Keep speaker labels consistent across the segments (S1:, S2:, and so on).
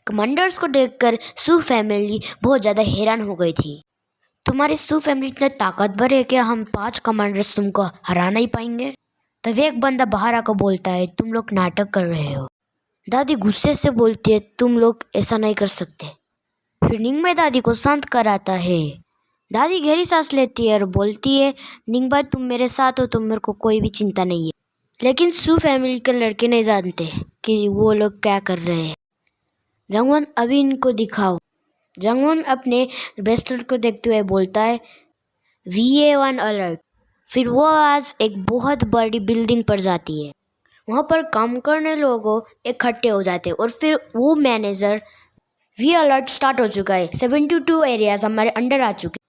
S1: Commanders को देखकर सू family बहुत ज़्यादा हैरान हो गई थी। तुम्हारी सू फैमिली इतना ताकतवर है कि हम 5 कमांडर्स तुमको हरा नहीं पाएंगे। तभी एक बंदा बाहर आकर बोलता है, तुम लोग नाटक कर रहे हो। दादी गुस्से से बोलती है, तुम लोग ऐसा नहीं कर सकते। फिर निंगबाई दादी को शांत कराता है। दादी गहरी सांस लेती है और बोलती है, निंगबाई तुम मेरे साथ हो तो मेरे को कोई भी चिंता नहीं है। लेकिन सू फैमिली के लड़के नहीं जानते कि वो लोग क्या कर रहे हैं। जंगवन अभी इनको दिखाओ। जंगवन अपने ब्रेसलेट को देखते हुए बोलता है, VA1 अलर्ट। फिर वो आज एक बहुत बड़ी बिल्डिंग पर जाती है। वहाँ पर काम करने लोगों इकट्ठे हो जाते हैं और फिर वो मैनेजर, वी अलर्ट स्टार्ट हो चुका है, 72 एरियाज हमारे अंडर आ चुके।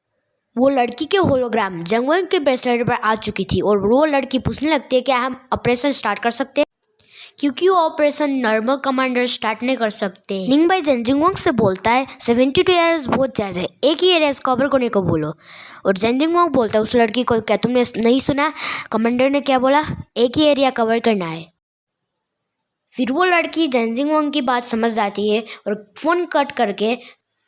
S1: वो लड़की के होलोग्राम जंगवन के ब्रेसलेट पर आ चुकी थी और वो लड़की पूछने लगती है, क्या हम ऑपरेशन स्टार्ट कर सकते हैं? क्योंकि वो ऑपरेशन नॉर्मल कमांडर स्टार्ट नहीं कर सकते। निंगबाई जेनजिंगवांग से बोलता है, 72 एरियाज बहुत ज़्यादा है, एक ही एरियाज कवर करने को बोलो। और जेनजिंगवांग बोलता है उस लड़की को, क्या तुमने नहीं सुना कमांडर ने क्या बोला? एक ही एरिया कवर करना है। फिर वो लड़की जेनजिंगवांग की बात समझ जाती है और फ़ोन कट करके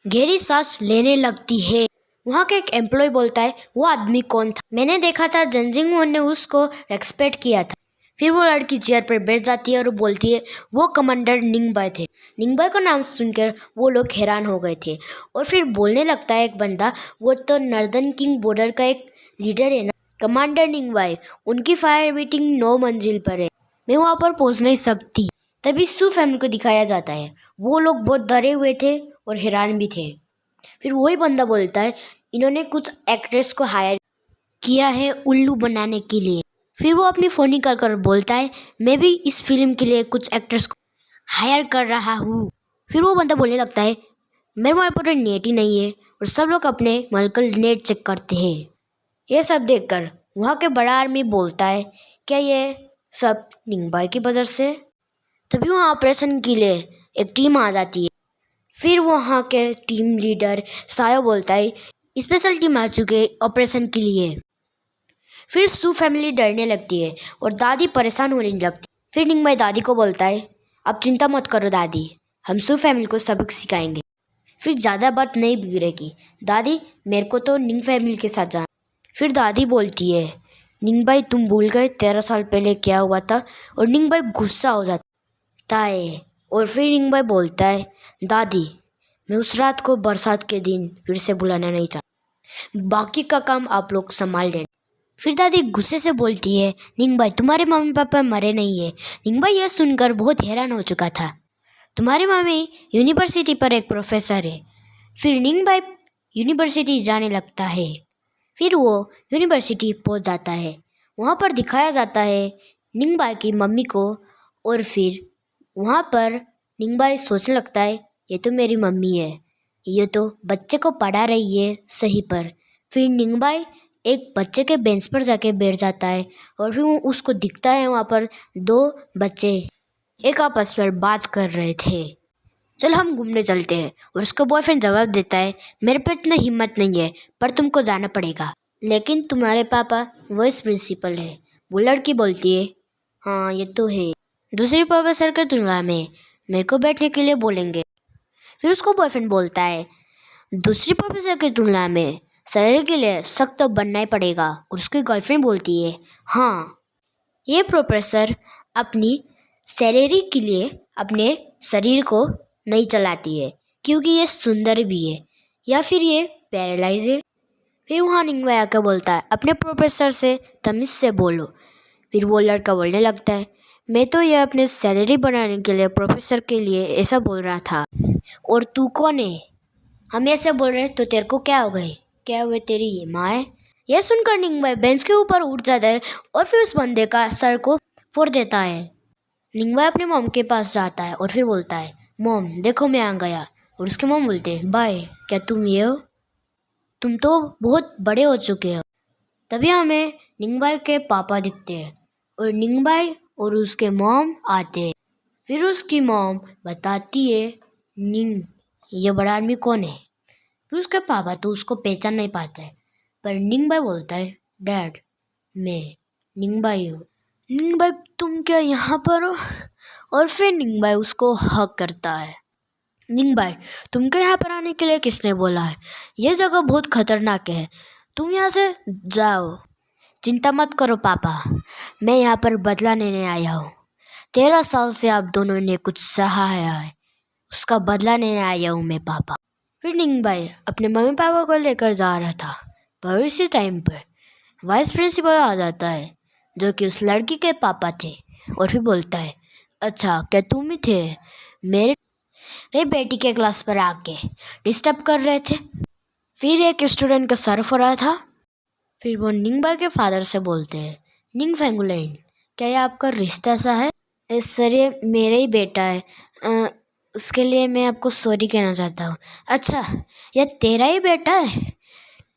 S1: गहरी सांस लेने लगती है। वहाँ का एक एम्प्लॉय बोलता है, वो आदमी कौन था? मैंने देखा था जेनजिंगवांग ने उसको रेस्पेक्ट किया था। फिर वो लड़की चेयर पर बैठ जाती है और बोलती है, वो कमांडर निंगबाई थे। निंगबाई का नाम सुनकर वो लोग हैरान हो गए थे। और फिर बोलने लगता है एक बंदा, वो तो नॉर्दर्न किंग बॉर्डर का एक लीडर है ना, कमांडर निंगबाई। उनकी फायर रेटिंग 9 मंजिल पर है, मैं वहाँ पर पहुँच नहीं सकती। तभी सू फैमिली को दिखाया जाता है। वो लोग बहुत डरे हुए थे और हैरान भी थे। फिर वही बंदा बोलता है, इन्होंने कुछ एक्ट्रेस को हायर किया है उल्लू बनाने के लिए। फिर वो अपनी फ़ोन निकाल कर बोलता है, मैं भी इस फिल्म के लिए कुछ एक्ट्रेस को हायर कर रहा हूँ। फिर वो बंदा बोलने लगता है, मेरे मोबाइल पर नेट ही नहीं है। और सब लोग अपने मोबाइल नेट चेक करते हैं। ये सब देखकर वहाँ के बड़ा आर्मी बोलता है, क्या ये सब निंगबाई की वजह से? तभी वहाँ ऑपरेशन के लिए एक टीम आ जाती है। फिर वहाँ के टीम लीडर सायो बोलता है, स्पेशल टीम आ चुके हैं ऑपरेशन के लिए। फिर सू फैमिली डरने लगती है और दादी परेशान होने लगती है। फिर निंगबाई दादी को बोलता है, अब चिंता मत करो दादी, हम सू फैमिली को सबक सिखाएंगे। फिर ज़्यादा बात नहीं बिगड़ेगी दादी, मेरे को तो निंग फैमिली के साथ जाना। फिर दादी बोलती है, निंगबाई तुम भूल गए 13 साल पहले क्या हुआ था? और निंगबाई गुस्सा हो जाता है। और फिर निंगबाई बोलता है, दादी मैं उस रात को बरसात के दिन फिर से बुलाना नहीं चाहता, बाकी का काम आप लोग संभाल लेना। फिर दादी गुस्से से बोलती है, निंगबाई तुम्हारे मम्मी पापा मरे नहीं है। निंगबाई यह सुनकर बहुत हैरान हो चुका था। तुम्हारी मम्मी यूनिवर्सिटी पर एक प्रोफेसर है। फिर निंगबाई यूनिवर्सिटी जाने लगता है। फिर वो यूनिवर्सिटी पहुंच जाता है। वहाँ पर दिखाया जाता है निंगबाई की मम्मी को। और फिर वहाँ पर निंगबाई सोचने लगता है, ये तो मेरी मम्मी है, ये तो बच्चे को पढ़ा रही है सही पर। फिर निंगबाई एक बच्चे के बेंच पर जाके बैठ जाता है और फिर वो उसको दिखता है वहाँ पर 2 बच्चे एक आपस में बात कर रहे थे, चल हम घूमने चलते हैं। और उसका बॉयफ्रेंड जवाब देता है, मेरे पे इतना हिम्मत नहीं है पर तुमको जाना पड़ेगा, लेकिन तुम्हारे पापा वाइस प्रिंसिपल है। वो लड़की बोलती है, हाँ ये तो है, दूसरे प्रोफेसर के तुलना में मेरे को बैठने के लिए बोलेंगे। फिर उसको बॉयफ्रेंड बोलता है, दूसरी प्रोफेसर की तुलना में सैलरी के लिए सख्त तो बनना ही पड़ेगा। और उसकी गर्लफ्रेंड बोलती है, हाँ ये प्रोफेसर अपनी सैलरी के लिए अपने शरीर को नहीं चलाती है क्योंकि ये सुंदर भी है या फिर ये पैरालाइज है। फिर वहाँ निंगबाई आकर बोलता है, अपने प्रोफेसर से तमीज़ से बोलो। फिर वो लड़का बोलने लगता है, मैं तो ये अपने सैलरी बनाने के लिए प्रोफेसर के लिए ऐसा बोल रहा था, और तू कौन है? हम ऐसे बोल रहे तो तेरे को क्या हो गई? क्या हुए, तेरी ये माँ है? यह सुनकर निंगबाई बेंच के ऊपर उठ जाता है और फिर उस बंदे का सर को फोड़ देता है। निंगबाई अपने मॉम के पास जाता है और फिर बोलता है, मॉम देखो मैं आ गया। और उसके मॉम बोलते हैं, बाय, क्या तुम ये हो? तुम तो बहुत बड़े हो चुके हो। तभी हमें निंगबाई के पापा दिखते हैं और निंगबाई और उसके मॉम आते हैं। फिर उसकी मॉम बताती है, निंग ये बड़ा आदमी कौन है? फिर उसके पापा तो उसको पहचान नहीं पाते हैं, पर निंगबाई बोलता है, डैड मैं निंगबाई हूँ। निंगबाई तुम क्या यहाँ पर हो? और फिर निंगबाई उसको हक करता है। निंग भाई, तुमको यहाँ पर आने के लिए किसने बोला है? ये जगह बहुत खतरनाक है, तुम यहाँ से जाओ। चिंता मत करो पापा, मैं यहाँ पर बदला लेने आया हूँ। 13 साल से आप दोनों ने कुछ सहाया है, उसका बदला लेने आया हूँ मैं पापा। फिर निंग भाई अपने मम्मी पापा को लेकर जा रहा था, पर इसी टाइम पर वाइस प्रिंसिपल आ जाता है, जो कि उस लड़की के पापा थे, और फिर बोलता है, अच्छा क्या तुम ही थे? मेरे बेटी के क्लास पर आके डिस्टर्ब कर रहे थे। फिर एक स्टूडेंट का सर हो रहा था। फिर वो निंगबा के फादर से बोलते हैं, निंग फेंगुलेन, क्या ये आपका रिश्ता सा है? सर ये मेरा ही बेटा है, उसके लिए मैं आपको सॉरी कहना चाहता हूँ। अच्छा, यह तेरा ही बेटा है?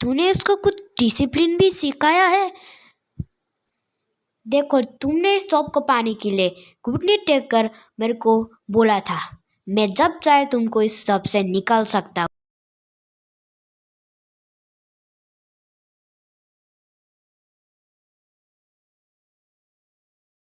S1: तूने इसको कुछ डिसिप्लिन भी सिखाया है? देखो, तुमने इस शॉप को पाने के लिए घुटने टेक कर मेरे को बोला था, मैं जब चाहे तुमको इस शॉप से निकाल सकता हूँ।